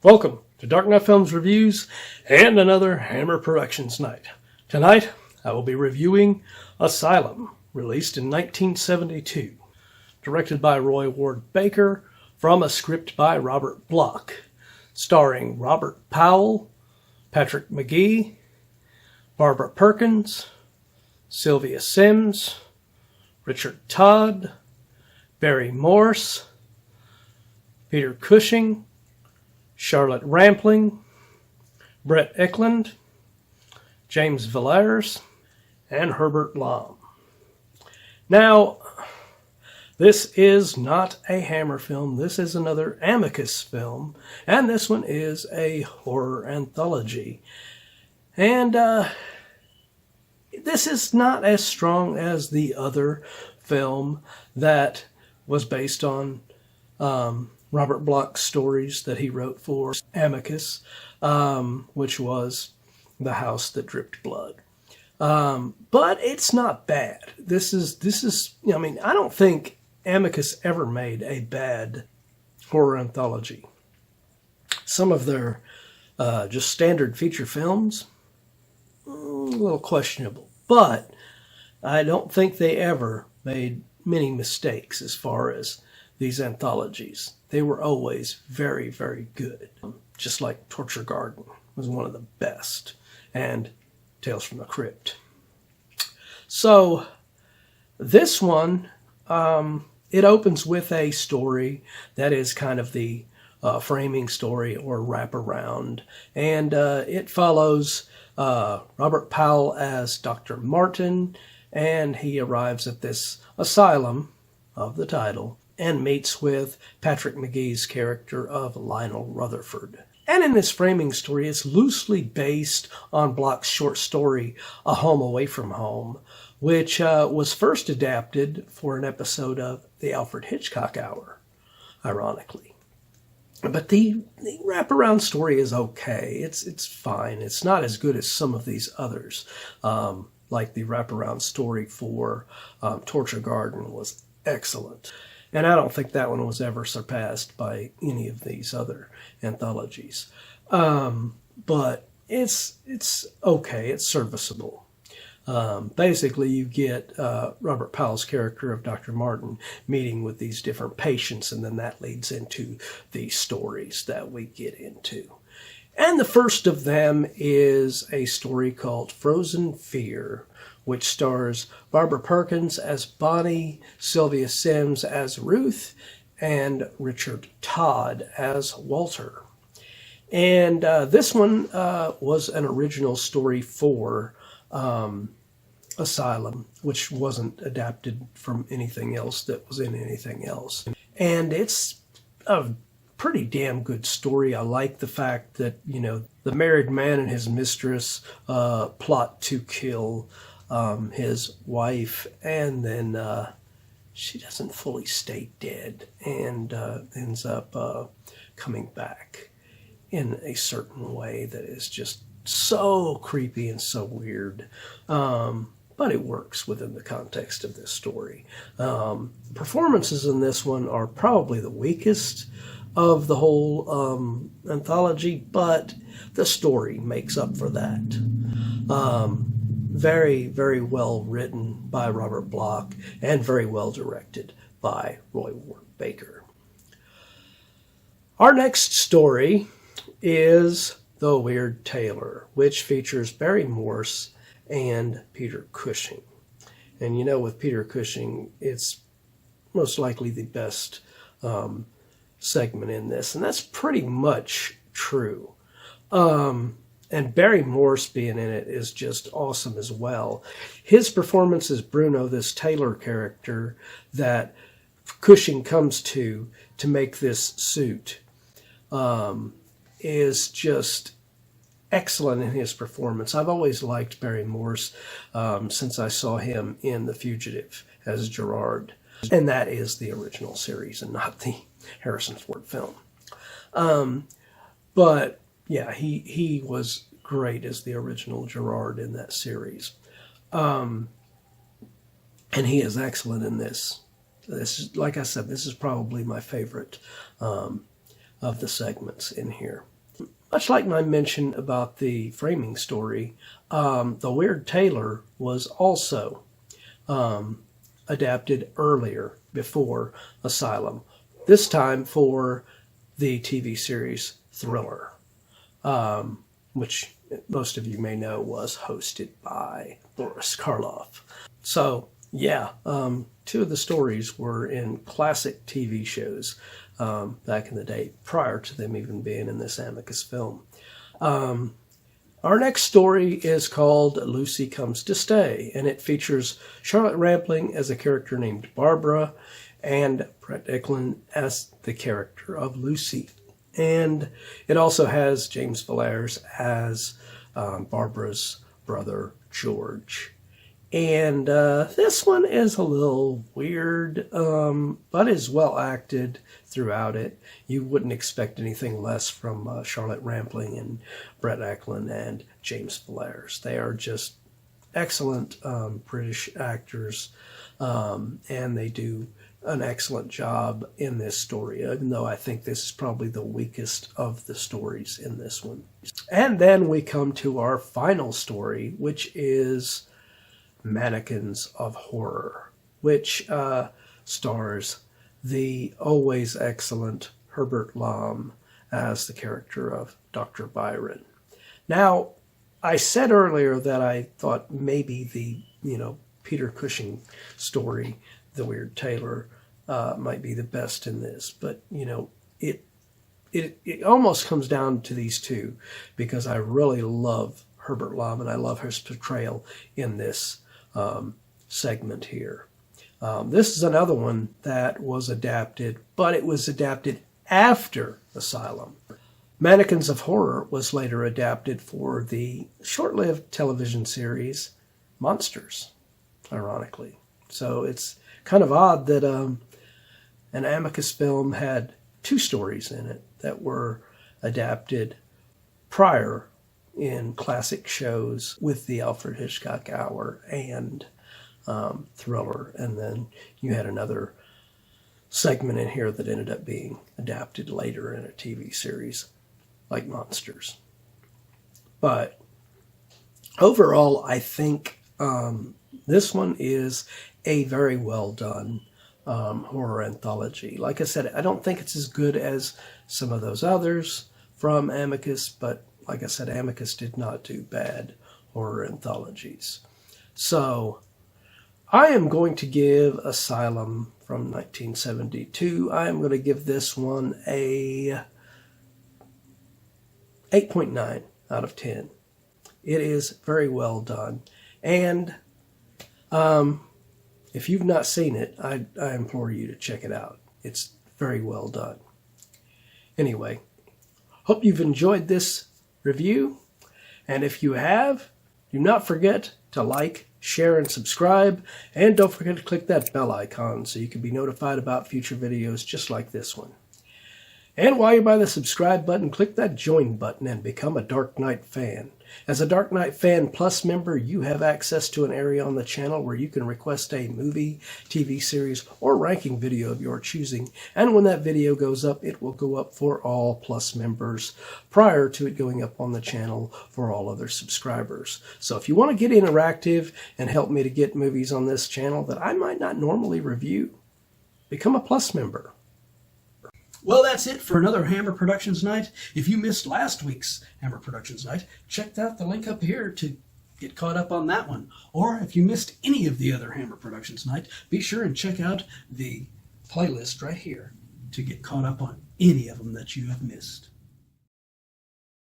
Welcome to Dark Knight Films Reviews and another Hammer Productions night. Tonight, I will be reviewing Asylum, released in 1972. Directed by Roy Ward Baker, from a script by Robert Bloch. Starring Robert Powell, Patrick Magee, Barbara Perkins, Sylvia Syms, Richard Todd, Barry Morse, Peter Cushing, Charlotte Rampling, Britt Ekland, James Villiers, and Herbert. Now, this is not a Hammer film. This is another Amicus film, and this one is a horror anthology. And this is not as strong as the other film that was based on Robert Bloch's stories that he wrote for Amicus, which was The House That Dripped Blood. But it's not bad. This is, I mean, I don't think Amicus ever made a bad horror anthology. Some of their just standard feature films, a little questionable. But I don't think they ever made many mistakes as far as these anthologies. They were always very, very good. Just like Torture Garden was one of the best, and Tales from the Crypt. So this one, it opens with a story that is kind of the framing story or wraparound, and it follows Robert Powell as Dr. Martin, and he arrives at this asylum of the title and meets with Patrick Magee's character of Lionel Rutherford. And in this framing story, it's loosely based on Bloch's short story, A Home Away from Home, which was first adapted for an episode of The Alfred Hitchcock Hour, ironically. But the wraparound story is okay. It's fine. It's not as good as some of these others, like the wraparound story for Torture Garden was excellent. And I don't think that one was ever surpassed by any of these other anthologies. But it's okay. It's serviceable. Basically, you get Robert Powell's character of Dr. Martin meeting with these different patients, and then that leads into the stories that we get into. And the first of them is a story called Frozen Fear, which stars Barbara Perkins as Bonnie, Sylvia Syms as Ruth, and Richard Todd as Walter. And this one was an original story for Asylum, which wasn't adapted from anything else that was in anything else. And it's a pretty damn good story. I like the fact that, the married man and his mistress plot to kill his wife, and then she doesn't fully stay dead and ends up coming back in a certain way that is just so creepy and so weird. But it works within the context of this story. Performances in this one are probably the weakest of the whole anthology, but the story makes up for that. Very, very well written by Robert Bloch and very well directed by Roy Ward Baker. Our next story is The Weird Tailor, which features Barry Morse and Peter Cushing. And with Peter Cushing, it's most likely the best segment in this, and that's pretty much true. And Barry Morse being in it is just awesome as well. His performance as Bruno, this tailor character that Cushing comes to make this suit, is just excellent in his performance. I've always liked Barry Morse since I saw him in The Fugitive as Gerard. And that is the original series and not the Harrison Ford film. But yeah, he was great as the original Gerard in that series. And he is excellent in this. This is, like I said, this is probably my favorite of the segments in here. Much like my mention about the framing story, The Weird Tailor was also adapted earlier, before Asylum, this time for the TV series Thriller, which most of you may know was hosted by Boris Karloff. So, yeah, two of the stories were in classic TV shows back in the day, prior to them even being in this Amicus film. Our next story is called Lucy Comes to Stay, and it features Charlotte Rampling as a character named Barbara and Britt Ekland as the character of Lucy. And it also has James Villiers as Barbara's brother, George. And this one is a little weird, but is well acted throughout it. You wouldn't expect anything less from Charlotte Rampling and Britt Ekland and James Villiers. They are just excellent British actors, and they do an excellent job in this story, even though I think this is probably the weakest of the stories in this one. And then we come to our final story, which is Mannequins of Horror, which stars the always excellent Herbert as the character of Dr. Byron. Now, I said earlier that I thought maybe the, Peter Cushing story, The Weird Tailor, might be the best in this, but, it almost comes down to these two, because I really love Herbert and I love his portrayal in this segment here. This is another one that was adapted, but it was adapted after Asylum. Mannequins of Horror was later adapted for the short-lived television series Monsters, ironically. So it's kind of odd that an Amicus film had two stories in it that were adapted prior in classic shows with the Alfred Hitchcock Hour and Thriller, and then you had another segment in here that ended up being adapted later in a TV series like Monsters. But overall, I think this one is a very well done horror anthology. Like I said, I don't think it's as good as some of those others from Amicus, but like I said, Amicus did not do bad horror anthologies. So I am going to give Asylum from 1972, I am going to give this one a 8.9 out of 10. It is very well done. And if you've not seen it, I implore you to check it out. It's very well done. Anyway, hope you've enjoyed this review. And if you have, do not forget to like, share, and subscribe. And don't forget to click that bell icon so you can be notified about future videos just like this one. And while you're by the subscribe button, click that join button and become a Dark Knight fan. As a Dark Knight Fan Plus member, you have access to an area on the channel where you can request a movie, TV series, or ranking video of your choosing. And when that video goes up, it will go up for all Plus members prior to it going up on the channel for all other subscribers. So if you want to get interactive and help me to get movies on this channel that I might not normally review, become a Plus member. Well, that's it for another Hammer Productions night. If you missed last week's Hammer Productions night, check out the link up here to get caught up on that one. Or if you missed any of the other Hammer Productions night, be sure and check out the playlist right here to get caught up on any of them that you have missed.